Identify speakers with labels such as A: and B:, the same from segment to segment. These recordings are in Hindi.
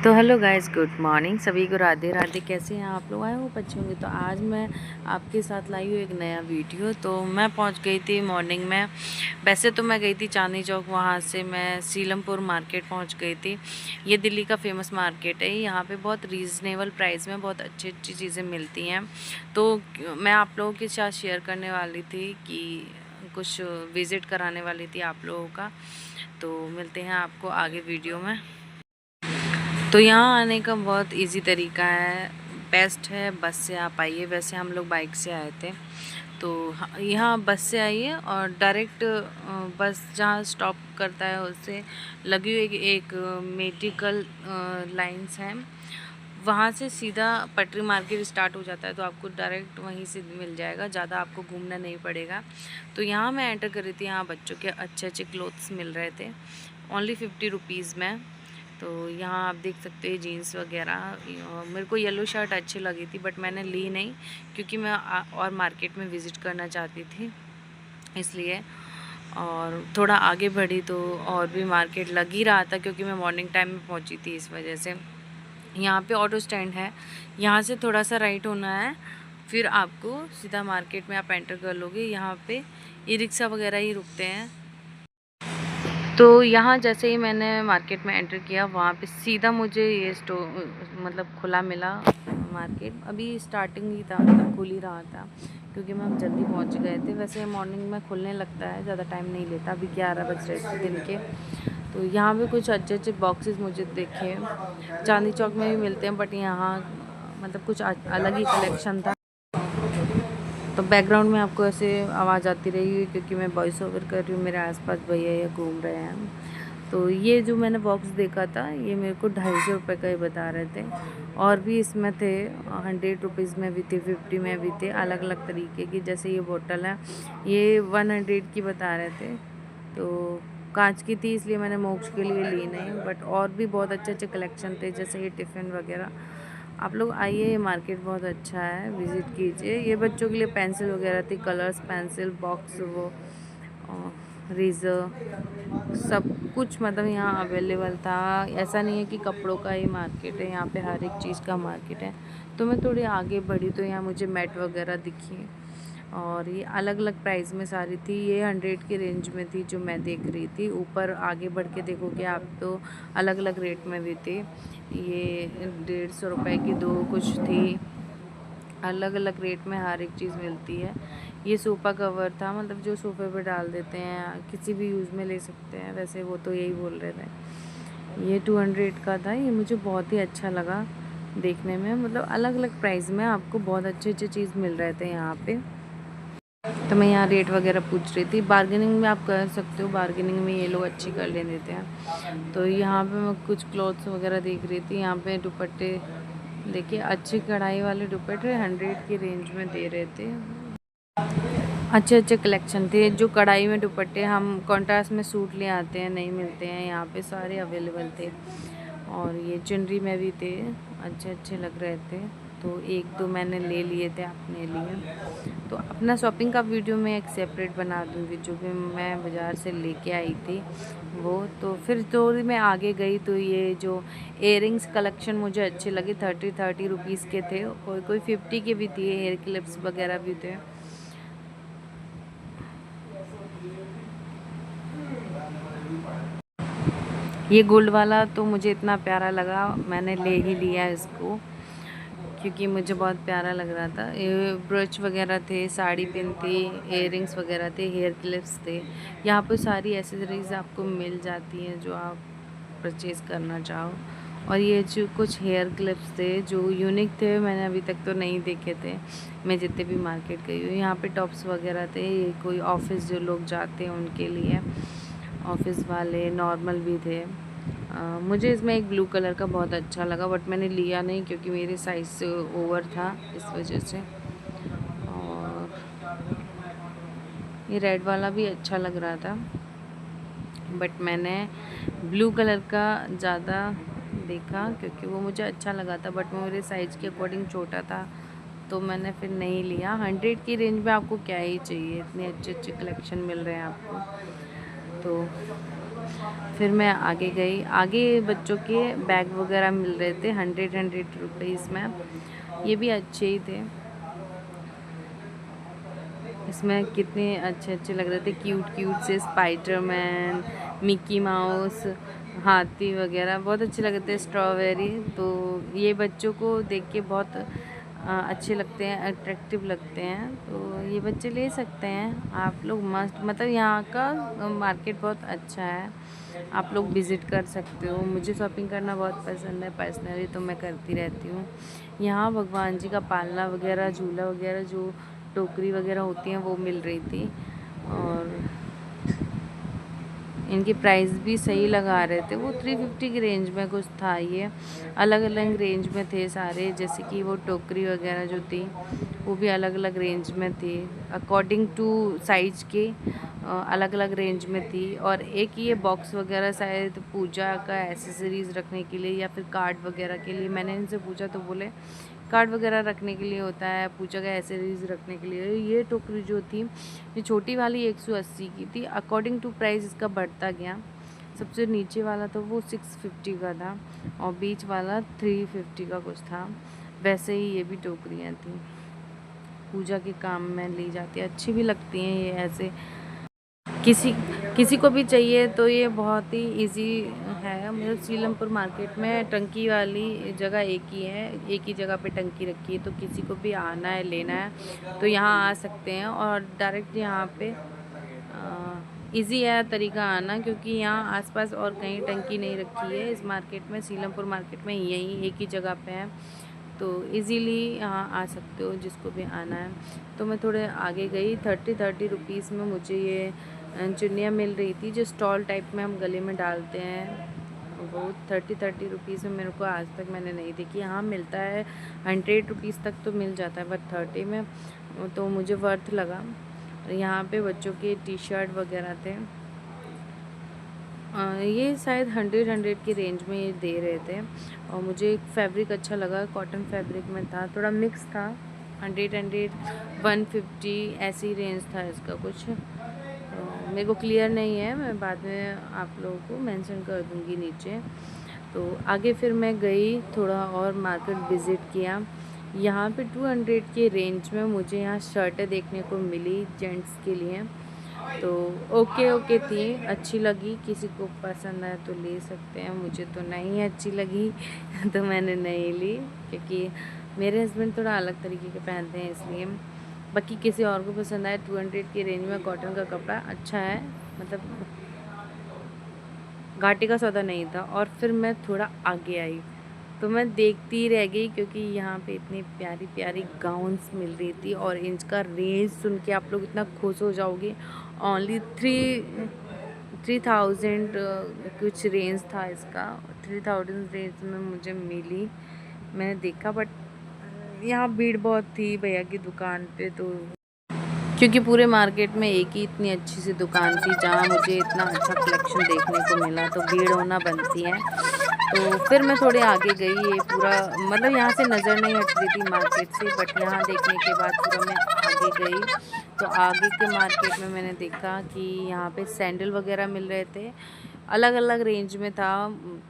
A: तो हेलो गाइस, गुड मॉर्निंग सभी को। राधे राधे। कैसे हैं आप लोग? आए हो बच्चे होंगे। तो आज मैं आपके साथ लाई हूँ एक नया वीडियो। तो मैं पहुंच गई थी मॉर्निंग में। वैसे तो मैं गई थी चांदनी चौक, वहां से मैं सीलमपुर मार्केट पहुंच गई थी। ये दिल्ली का फेमस मार्केट है। यहाँ पे बहुत रीज़नेबल प्राइस में बहुत अच्छी अच्छी चीज़ें मिलती हैं। तो मैं आप लोगों के साथ शेयर करने वाली थी कि कुछ विज़िट कराने वाली थी आप लोगों का। तो मिलते हैं आपको आगे वीडियो में। तो यहाँ आने का बहुत इजी तरीका है, बेस्ट है, बस से आप आइए। वैसे हम लोग बाइक से आए थे, तो यहाँ बस से आइए और डायरेक्ट बस जहाँ स्टॉप करता है उससे लगी हुई एक मेडिकल लाइंस हैं, वहाँ से सीधा पटरी मार्केट स्टार्ट हो जाता है। तो आपको डायरेक्ट वहीं से मिल जाएगा, ज़्यादा आपको घूमना नहीं पड़ेगा। तो यहाँ मैं एंटर कर रही थी। यहाँ बच्चों के अच्छे अच्छे क्लोथ्स मिल रहे थे, ओनली 50 रुपीज़ में। तो यहाँ आप देख सकते हैं जीन्स वगैरह। मेरे को येलो शर्ट अच्छी लगी थी बट मैंने ली नहीं, क्योंकि मैं और मार्केट में विज़िट करना चाहती थी इसलिए। और थोड़ा आगे बढ़ी तो और भी मार्केट लग ही रहा था, क्योंकि मैं मॉर्निंग टाइम में पहुंची थी इस वजह से। यहाँ पे ऑटो स्टैंड है, यहाँ से थोड़ा सा राइट होना है, फिर आपको सीधा मार्केट में आप एंटर कर लोगे। यहाँ पे ई रिक्शा वगैरह ही रुकते हैं। तो यहाँ जैसे ही मैंने मार्केट में एंटर किया, वहाँ पे सीधा मुझे ये मतलब खुला मिला मार्केट। अभी स्टार्टिंग ही था, मतलब खुल ही रहा था, क्योंकि हम जल्दी पहुँच गए थे। वैसे मॉर्निंग में खुलने लगता है, ज़्यादा टाइम नहीं लेता। अभी 11 बज रहे थे दिन के। तो यहाँ पे कुछ अच्छे अच्छे बॉक्सेस मुझे दिखे। चांदनी चौक में भी मिलते हैं बट यहाँ मतलब कुछ अलग ही कलेक्शन था। तो बैकग्राउंड में आपको ऐसे आवाज़ आती रहेगी, क्योंकि मैं वॉइस ओवर कर रही हूँ। मेरे आसपास भैया ये घूम रहे हैं। तो ये जो मैंने बॉक्स देखा था, ये मेरे को 250 रुपये का ही बता रहे थे। और भी इसमें थे, 100 रुपीज़ में भी थे, 50 में भी थे, अलग अलग तरीके की। जैसे ये बोतल है, ये 100 की बता रहे थे। तो कांच की थी, इसलिए मैंने मोक्ष के लिए ली नहीं। बट और भी बहुत अच्छे अच्छे कलेक्शन थे, जैसे ये टिफ़िन वगैरह। आप लोग आइए, ये मार्केट बहुत अच्छा है, विज़िट कीजिए। ये बच्चों के लिए पेंसिल वगैरह थी, कलर्स पेंसिल बॉक्स, वो रेज़र, सब कुछ मतलब यहाँ अवेलेबल था। ऐसा नहीं है कि कपड़ों का ही मार्केट है, यहाँ पे हर एक चीज़ का मार्केट है। तो मैं थोड़ी आगे बढ़ी तो यहाँ मुझे मैट वगैरह दिखी, और ये अलग अलग प्राइस में सारी थी। ये 100 की रेंज में थी जो मैं देख रही थी। ऊपर आगे बढ़ के देखोगे आप तो अलग अलग रेट में भी थे। ये 150 रुपए की दो कुछ थी, अलग अलग रेट में हर एक चीज़ मिलती है। ये सोफ़ा कवर था, मतलब जो सोफ़े पे डाल देते हैं, किसी भी यूज़ में ले सकते हैं। वैसे वो तो यही बोल रहे थे। ये 200 का था। ये मुझे बहुत ही अच्छा लगा देखने में, मतलब अलग अलग प्राइस में आपको बहुत अच्छे अच्छे चीज़ मिल रहे थे यहाँ पे। तो मैं यहाँ रेट वगैरह पूछ रही थी। बार्गेनिंग में आप कर सकते हो, बार्गेनिंग में ये लोग अच्छी कर ले देते हैं। तो यहाँ पे मैं कुछ क्लॉथ्स वगैरह देख रही थी। यहाँ पे दुपट्टे देखिए, अच्छी कढ़ाई वाले दुपट्टे 100 की रेंज में दे रहे थे। अच्छे अच्छे कलेक्शन थे। जो कढ़ाई में दुपट्टे हम कॉन्ट्रास्ट में सूट ले आते हैं, नहीं मिलते हैं यहाँ पे, सारे अवेलेबल थे। और ये चुनरी में भी थे, अच्छे अच्छे लग रहे थे। तो एक दो मैंने ले लिए थे अपने लिए। तो अपना शॉपिंग का वीडियो मैं एक सेपरेट बना दूँगी, जो भी मैं बाज़ार से लेके आई थी वो। तो फिर थोड़ी मैं आगे गई तो ये जो इयरिंग्स कलेक्शन मुझे अच्छे लगे। 30 रुपीज़ के थे, कोई कोई 50 के भी दिए। हेयर क्लिप्स वगैरह भी थे। ये गोल्ड वाला तो मुझे इतना प्यारा लगा, मैंने ले ही लिया इसको, क्योंकि मुझे बहुत प्यारा लग रहा था। ये ब्रोच वगैरह थे, साड़ी पिन थी, इयररिंग्स वगैरह थे, हेयर क्लिप्स थे। यहाँ पर सारी एसेसरीज आपको मिल जाती हैं जो आप परचेज़ करना चाहो। और ये जो कुछ हेयर क्लिप्स थे जो यूनिक थे, मैंने अभी तक तो नहीं देखे थे मैं जितने भी मार्केट गई हूँ। यहाँ पे टॉप्स वगैरह थे, ये कोई ऑफिस जो लोग जाते हैं उनके लिए, ऑफिस वाले नॉर्मल भी थे। मुझे इसमें एक ब्लू कलर का बहुत अच्छा लगा, बट मैंने लिया नहीं क्योंकि मेरे साइज़ से ओवर था, इस वजह से। और ये रेड वाला भी अच्छा लग रहा था, बट मैंने ब्लू कलर का ज़्यादा देखा क्योंकि वो मुझे अच्छा लगा था, बट मेरे साइज़ के अकॉर्डिंग छोटा था, तो मैंने फिर नहीं लिया। 100 की रेंज में आपको क्या ही चाहिए, इतने अच्छे अच्छे कलेक्शन मिल रहे हैं आपको। तो फिर मैं आगे गई, आगे बच्चों के बैग वगैरह मिल रहे थे 100 रुपीज़ में। ये भी अच्छे ही थे, इसमें कितने अच्छे अच्छे लग रहे थे, क्यूट क्यूट से स्पाइडरमैन, मिक्की माउस, हाथी वगैरह बहुत अच्छे लग रहे थे, स्ट्रॉबेरी। तो ये बच्चों को देख के बहुत अच्छे लगते हैं, अट्रैक्टिव लगते हैं, तो ये बच्चे ले सकते हैं। आप लोग मस्त, मतलब यहाँ का मार्केट बहुत अच्छा है, आप लोग विज़िट कर सकते हो। मुझे शॉपिंग करना बहुत पसंद है पर्सनली, तो मैं करती रहती हूँ। यहाँ भगवान जी का पालना वगैरह, झूला वगैरह, जो टोकरी वगैरह होती हैं वो मिल रही थी, और इनकी प्राइस भी सही लगा रहे थे। वो 350 की रेंज में कुछ था, ये अलग अलग रेंज में थे सारे। जैसे कि वो टोकरी वगैरह जो थी वो भी अलग अलग रेंज में थी, अकॉर्डिंग टू साइज के अलग अलग रेंज में थी। और एक ये बॉक्स वगैरह शायद पूजा का एसेसरीज़ रखने के लिए या फिर कार्ड वगैरह के लिए, मैंने इनसे पूछा तो बोले कार्ड वगैरह रखने के लिए होता है, पूजा का एसेसरीज रखने के लिए। ये टोकरी जो थी, ये छोटी वाली 180 की थी, अकॉर्डिंग टू प्राइस इसका बढ़ता गया। सबसे नीचे वाला तो वो 650 का था, और बीच वाला 350 का कुछ था। वैसे ही ये भी टोकरियाँ थी, पूजा के काम में ली जाती है, अच्छी भी लगती हैं ये ऐसे। किसी किसी को भी चाहिए तो ये बहुत ही इजी है। मतलब सीलमपुर मार्केट में टंकी वाली जगह एक ही है, एक ही जगह पे टंकी रखी है, तो किसी को भी आना है, लेना है तो यहाँ आ सकते हैं। और डायरेक्ट यहाँ पे इजी है तरीका आना, क्योंकि यहाँ आसपास और कहीं टंकी नहीं रखी है इस मार्केट में, सीलमपुर मार्केट में यहीं एक ही जगह पे है, तो इजीली यहाँ आ सकते हो जिसको भी आना है। तो मैं थोड़े आगे गई, 30 रुपीज़ में मुझे ये चुन्नियाँ मिल रही थी, जो स्टॉल टाइप में हम गले में डालते हैं। वो 30 रुपीज़ में मेरे को आज तक मैंने नहीं देखी। यहाँ मिलता है 100 रुपीज़ तक तो मिल जाता है, बट 30 में तो मुझे वर्थ लगा। यहाँ पे बच्चों के टी शर्ट वगैरह थे, ये शायद 100 की रेंज में ये दे रहे थे। और मुझे एक फैब्रिक अच्छा लगा, कॉटन फैब्रिक में था, थोड़ा मिक्स था। 100 150 ऐसी रेंज था इसका कुछ, तो मेरे को क्लियर नहीं है, मैं बाद में आप लोगों को मेंशन कर दूँगी नीचे। तो आगे फिर मैं गई, थोड़ा और मार्केट विज़िट किया। यहाँ पे 200 के रेंज में मुझे यहाँ शर्टें देखने को मिली जेंट्स के लिए, तो ओके ओके थी, अच्छी लगी। किसी को पसंद आए तो ले सकते हैं, मुझे तो नहीं अच्छी लगी तो मैंने नहीं ली, क्योंकि मेरे हस्बैंड थोड़ा अलग तरीके के पहनते हैं इसलिए। बाकी किसी और को पसंद आए, 200 की रेंज में कॉटन का कपड़ा अच्छा है, मतलब घाटे का सौदा नहीं था। और फिर मैं थोड़ा आगे आई तो मैं देखती रह गई, क्योंकि यहाँ पे इतनी प्यारी प्यारी गाउन्स मिल रही थी, और इनका रेंज सुन के आप लोग इतना खुश हो जाओगे। ओनली 3000 कुछ रेंज था इसका, 3000 रेंज में मुझे मिली। मैंने देखा, बट यहाँ भीड़ बहुत थी भैया की दुकान पे, तो क्योंकि पूरे मार्केट में एक ही इतनी अच्छी सी दुकान थी जहाँ मुझे इतना अच्छा कलेक्शन देखने को मिला, तो भीड़ होना बनती है। तो फिर मैं थोड़े आगे गई, ये पूरा मतलब यहाँ से नज़र नहीं हट रही थी मार्केट से, बट यहाँ देखने के बाद पूरा मैं आगे गई। तो आगे के मार्केट में मैंने देखा कि यहाँ पे सैंडल वगैरह मिल रहे थे, अलग अलग रेंज में था।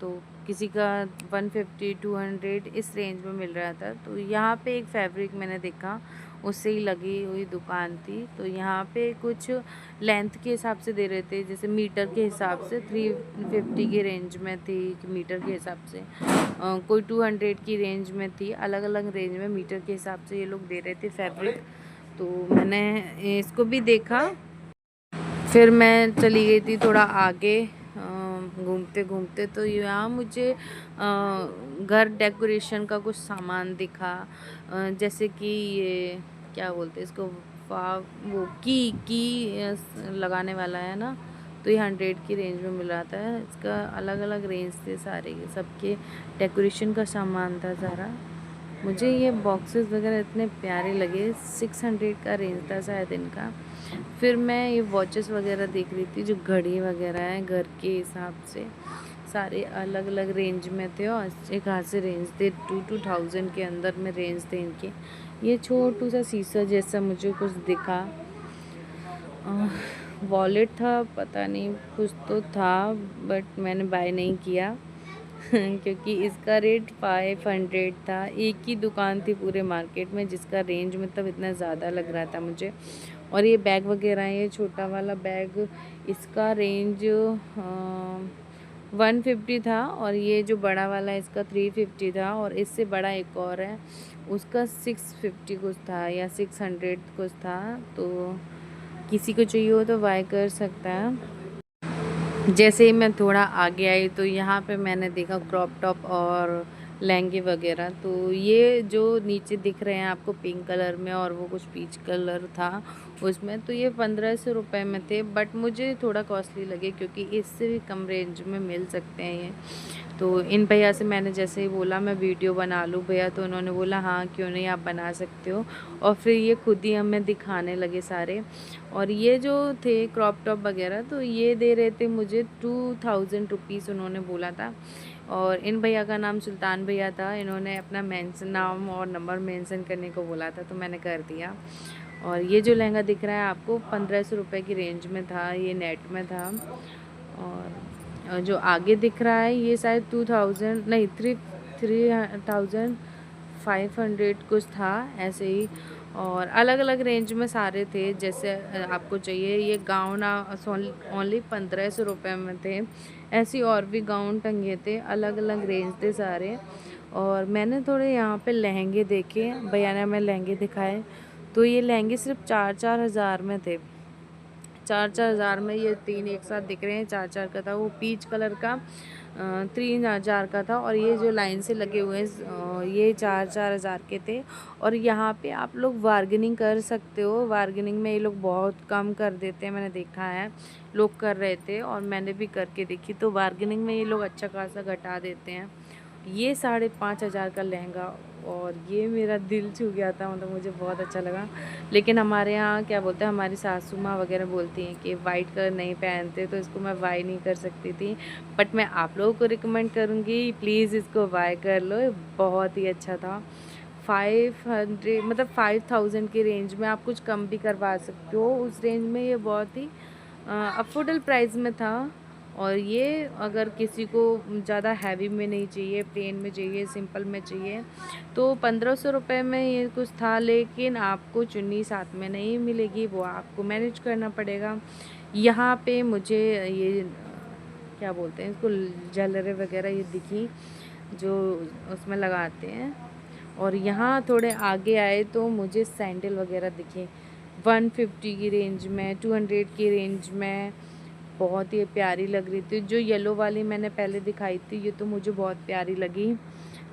A: तो किसी का 150 200 इस रेंज में मिल रहा था। तो यहाँ पे एक फैब्रिक मैंने देखा, उससे ही लगी हुई दुकान थी। तो यहाँ पे कुछ लेंथ के हिसाब से दे रहे थे, जैसे मीटर के हिसाब से 350 की रेंज में थी मीटर के हिसाब से, कोई 200 की रेंज में थी, अलग अलग रेंज में मीटर के हिसाब से ये लोग दे रहे थे फैब्रिक। तो मैंने इसको भी देखा, फिर मैं चली गई थी थोड़ा आगे घूमते घूमते। तो यहाँ मुझे घर डेकोरेशन का कुछ सामान दिखा, जैसे कि ये क्या बोलते हैं इसको, वो लगाने वाला है ना, तो ये 100 की रेंज में मिल रहा था। इसका अलग अलग रेंज थे सारे के, सबके डेकोरेशन का सामान था सारा। मुझे ये बॉक्सेस वगैरह इतने प्यारे लगे, 600 का रेंज था शायद इनका। फिर मैं ये वॉचेस वगैरह देख रही थी, जो घड़ी वगैरह है घर के हिसाब से, सारे अलग अलग रेंज में थे, और अच्छे खासे रेंज थे, 2000 के अंदर में रेंज थे इनके। ये छोटू सा शीशा जैसा मुझे कुछ दिखा, वॉलेट था, पता नहीं कुछ तो था, बट मैंने बाय नहीं किया क्योंकि इसका रेट 500 था। एक ही दुकान थी पूरे मार्केट में जिसका रेंज मतलब इतना ज़्यादा लग रहा था मुझे। और ये बैग वगैरह, ये छोटा वाला बैग, इसका रेंज 150 था, और ये जो बड़ा वाला है इसका 350 था, और इससे बड़ा एक और है उसका 650 कुछ था या 600 कुछ था। तो किसी को चाहिए हो तो बाय कर सकता है। जैसे ही मैं थोड़ा आगे आई तो यहाँ पे मैंने देखा क्रॉप टॉप और लहंगे वगैरह। तो ये जो नीचे दिख रहे हैं आपको पिंक कलर में, और वो कुछ पीच कलर था उसमें, तो ये 1500 रुपये में थे, बट मुझे थोड़ा कॉस्टली लगे क्योंकि इससे भी कम रेंज में मिल सकते हैं ये। तो इन भैया से मैंने जैसे ही बोला मैं वीडियो बना लूँ भैया, तो उन्होंने बोला हाँ क्यों नहीं, आप बना सकते हो। और फिर ये खुद ही हमें दिखाने लगे सारे। और ये जो थे क्रॉप टॉप वगैरह, तो ये दे रहे थे मुझे 2000 रुपीज़ उन्होंने बोला था। और इन भैया का नाम सुल्तान भैया था, इन्होंने अपना मेंशन नाम और नंबर मेंशन करने को बोला था, तो मैंने कर दिया। और ये जो लहंगा दिख रहा है आपको 1500 रुपये की रेंज में था, ये नेट में था। और जो आगे दिख रहा है ये शायद 2000 नहीं, 3500 कुछ था ऐसे ही। और अलग अलग रेंज में सारे थे, जैसे आपको चाहिए। ये गाउन ओनली 1500 रुपये में थे। ऐसी और भी गाउन टंगे थे, अलग अलग रेंज थे सारे। और मैंने थोड़े यहाँ पे लहंगे देखे, भैया ने हमें लहंगे दिखाए, तो ये लहंगे सिर्फ 4-4 हज़ार में थे। 4-4 हज़ार में ये तीन एक साथ दिख रहे हैं। 4-4 का था वो पीच कलर का, 3 हज़ार का था। और ये जो लाइन से लगे हुए हैं ये 4-4 हज़ार के थे। और यहाँ पे आप लोग बार्गेनिंग कर सकते हो, बार्गेनिंग में ये लोग बहुत कम कर देते हैं, मैंने देखा है लोग कर रहे थे और मैंने भी करके देखी। तो बार्गेनिंग में ये लोग अच्छा खासा घटा देते हैं। ये 5,500 का लहंगा, और ये मेरा दिल छू गया था, मतलब मुझे बहुत अच्छा लगा। लेकिन हमारे यहाँ क्या बोलते हैं, हमारी सासू माँ वगैरह बोलती हैं कि वाइट कलर नहीं पहनते, तो इसको मैं बाय नहीं कर सकती थी। बट मैं आप लोगों को रिकमेंड करूँगी प्लीज़ इसको बाय कर लो, ये बहुत ही अच्छा था। 500 मतलब 5000 की रेंज में आप कुछ कम भी करवा सकते हो, उस रेंज में ये बहुत ही अफोर्डेबल प्राइस में था। और ये अगर किसी को ज़्यादा हैवी में नहीं चाहिए, प्लेन में चाहिए, सिंपल में चाहिए, तो 1500 रुपये में ये कुछ था। लेकिन आपको चुन्नी साथ में नहीं मिलेगी, वो आपको मैनेज करना पड़ेगा। यहाँ पे मुझे ये क्या बोलते हैं इसको, ज्वेलरी वगैरह ये दिखी जो उसमें लगाते हैं। और यहाँ थोड़े आगे आए तो मुझे सैंडल वगैरह दिखे 150 की रेंज में, 200 की रेंज में। बहुत ही प्यारी लग रही थी। जो येलो वाली मैंने पहले दिखाई थी, ये तो मुझे बहुत प्यारी लगी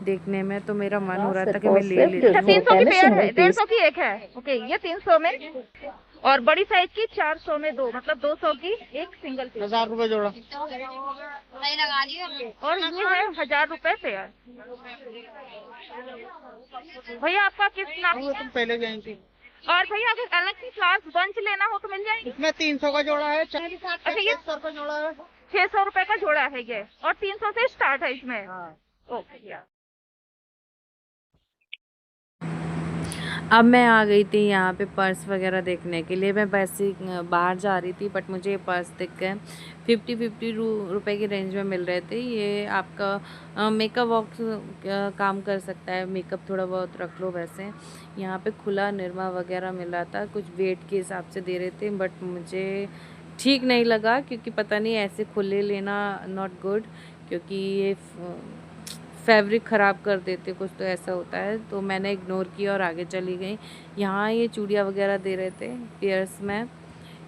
A: देखने में, तो मेरा मन हो रहा था कि मैं ले लेती।
B: 300 की पेयर है, 150 की एक है। ओके, ये 300 में, और बड़ी साइज की 400 में दो, मतलब 200 की एक सिंगल पीस। 1000 रुपए जोड़ा। और ये है 1000 रुपए पेयर। भैया आपका किस नाम? तुम पहले गई थी। और भैया अगर अलग से फ्लावर्स बंच लेना हो तो मिल जाएगी? इसमें 300 का जोड़ा है। अच्छा, ये 600 का जोड़ा है। 600 रुपए का जोड़ा है ये, और 300 से स्टार्ट है इसमें। ओके यार।
A: अब मैं आ गई थी यहाँ पे पर्स वगैरह देखने के लिए। मैं वैसे बाहर जा रही थी, बट मुझे ये पर्स दिख गए 50-50 रुपए की रेंज में मिल रहे थे। ये आपका मेकअप बॉक्स काम कर सकता है, मेकअप थोड़ा बहुत रख लो वैसे। यहाँ पे खुला निरमा वगैरह मिल रहा था, कुछ वेट के हिसाब से दे रहे थे, बट मुझे ठीक नहीं लगा क्योंकि पता नहीं ऐसे खुले लेना नॉट गुड, क्योंकि ये फैब्रिक ख़राब कर देते, कुछ तो ऐसा होता है। तो मैंने इग्नोर किया और आगे चली गई। यहाँ ये चूड़ियाँ वगैरह दे रहे थे पेयर्स में,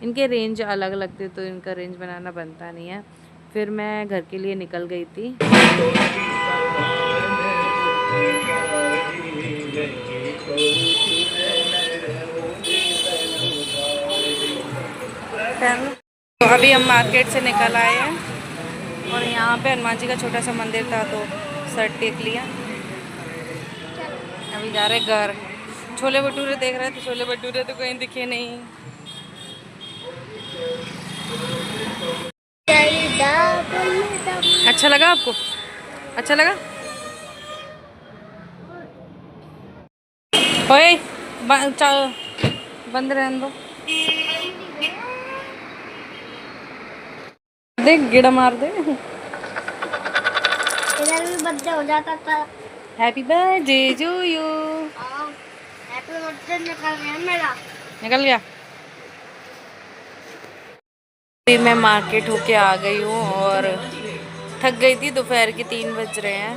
A: इनके रेंज अलग अलग थे तो इनका रेंज बनाना बनता नहीं है। फिर मैं घर के लिए निकल गई थी। तो अभी हम मार्केट से निकल आए हैं और यहाँ पे हनुमान जी का छोटा सा मंदिर था, तो शर्ट टेक लिया। अभी जा रहे घर। छोले भटूरे देख रहे थे, छोले भटूरे तो कहीं दिखे नहीं। अच्छा लगा आपको? अच्छा लगा? ओए बंद रहने दो। दे, गिड़ा मार दे।
B: इधर भी बर्थडे हो जाता था।
A: Happy birthday to you.
B: Happy birthday निकल गया मेरा।
A: निकल गया। अभी मैं मार्केट होके आ गई हूँ और थक गई थी। दोपहर के 3 बज रहे हैं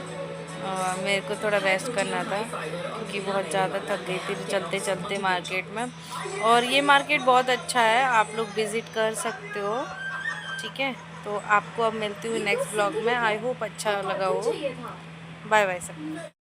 A: और मेरे को थोड़ा रेस्ट करना था क्योंकि बहुत ज़्यादा थक गई थी चलते चलते मार्केट में। और ये मार्केट बहुत अच्छा है, आप लोग विज़िट कर सकते हो। ठीक है, तो आपको अब मिलती हूँ नेक्स्ट ब्लॉग में। आई होप अच्छा लगा हो। बाय बाय सब।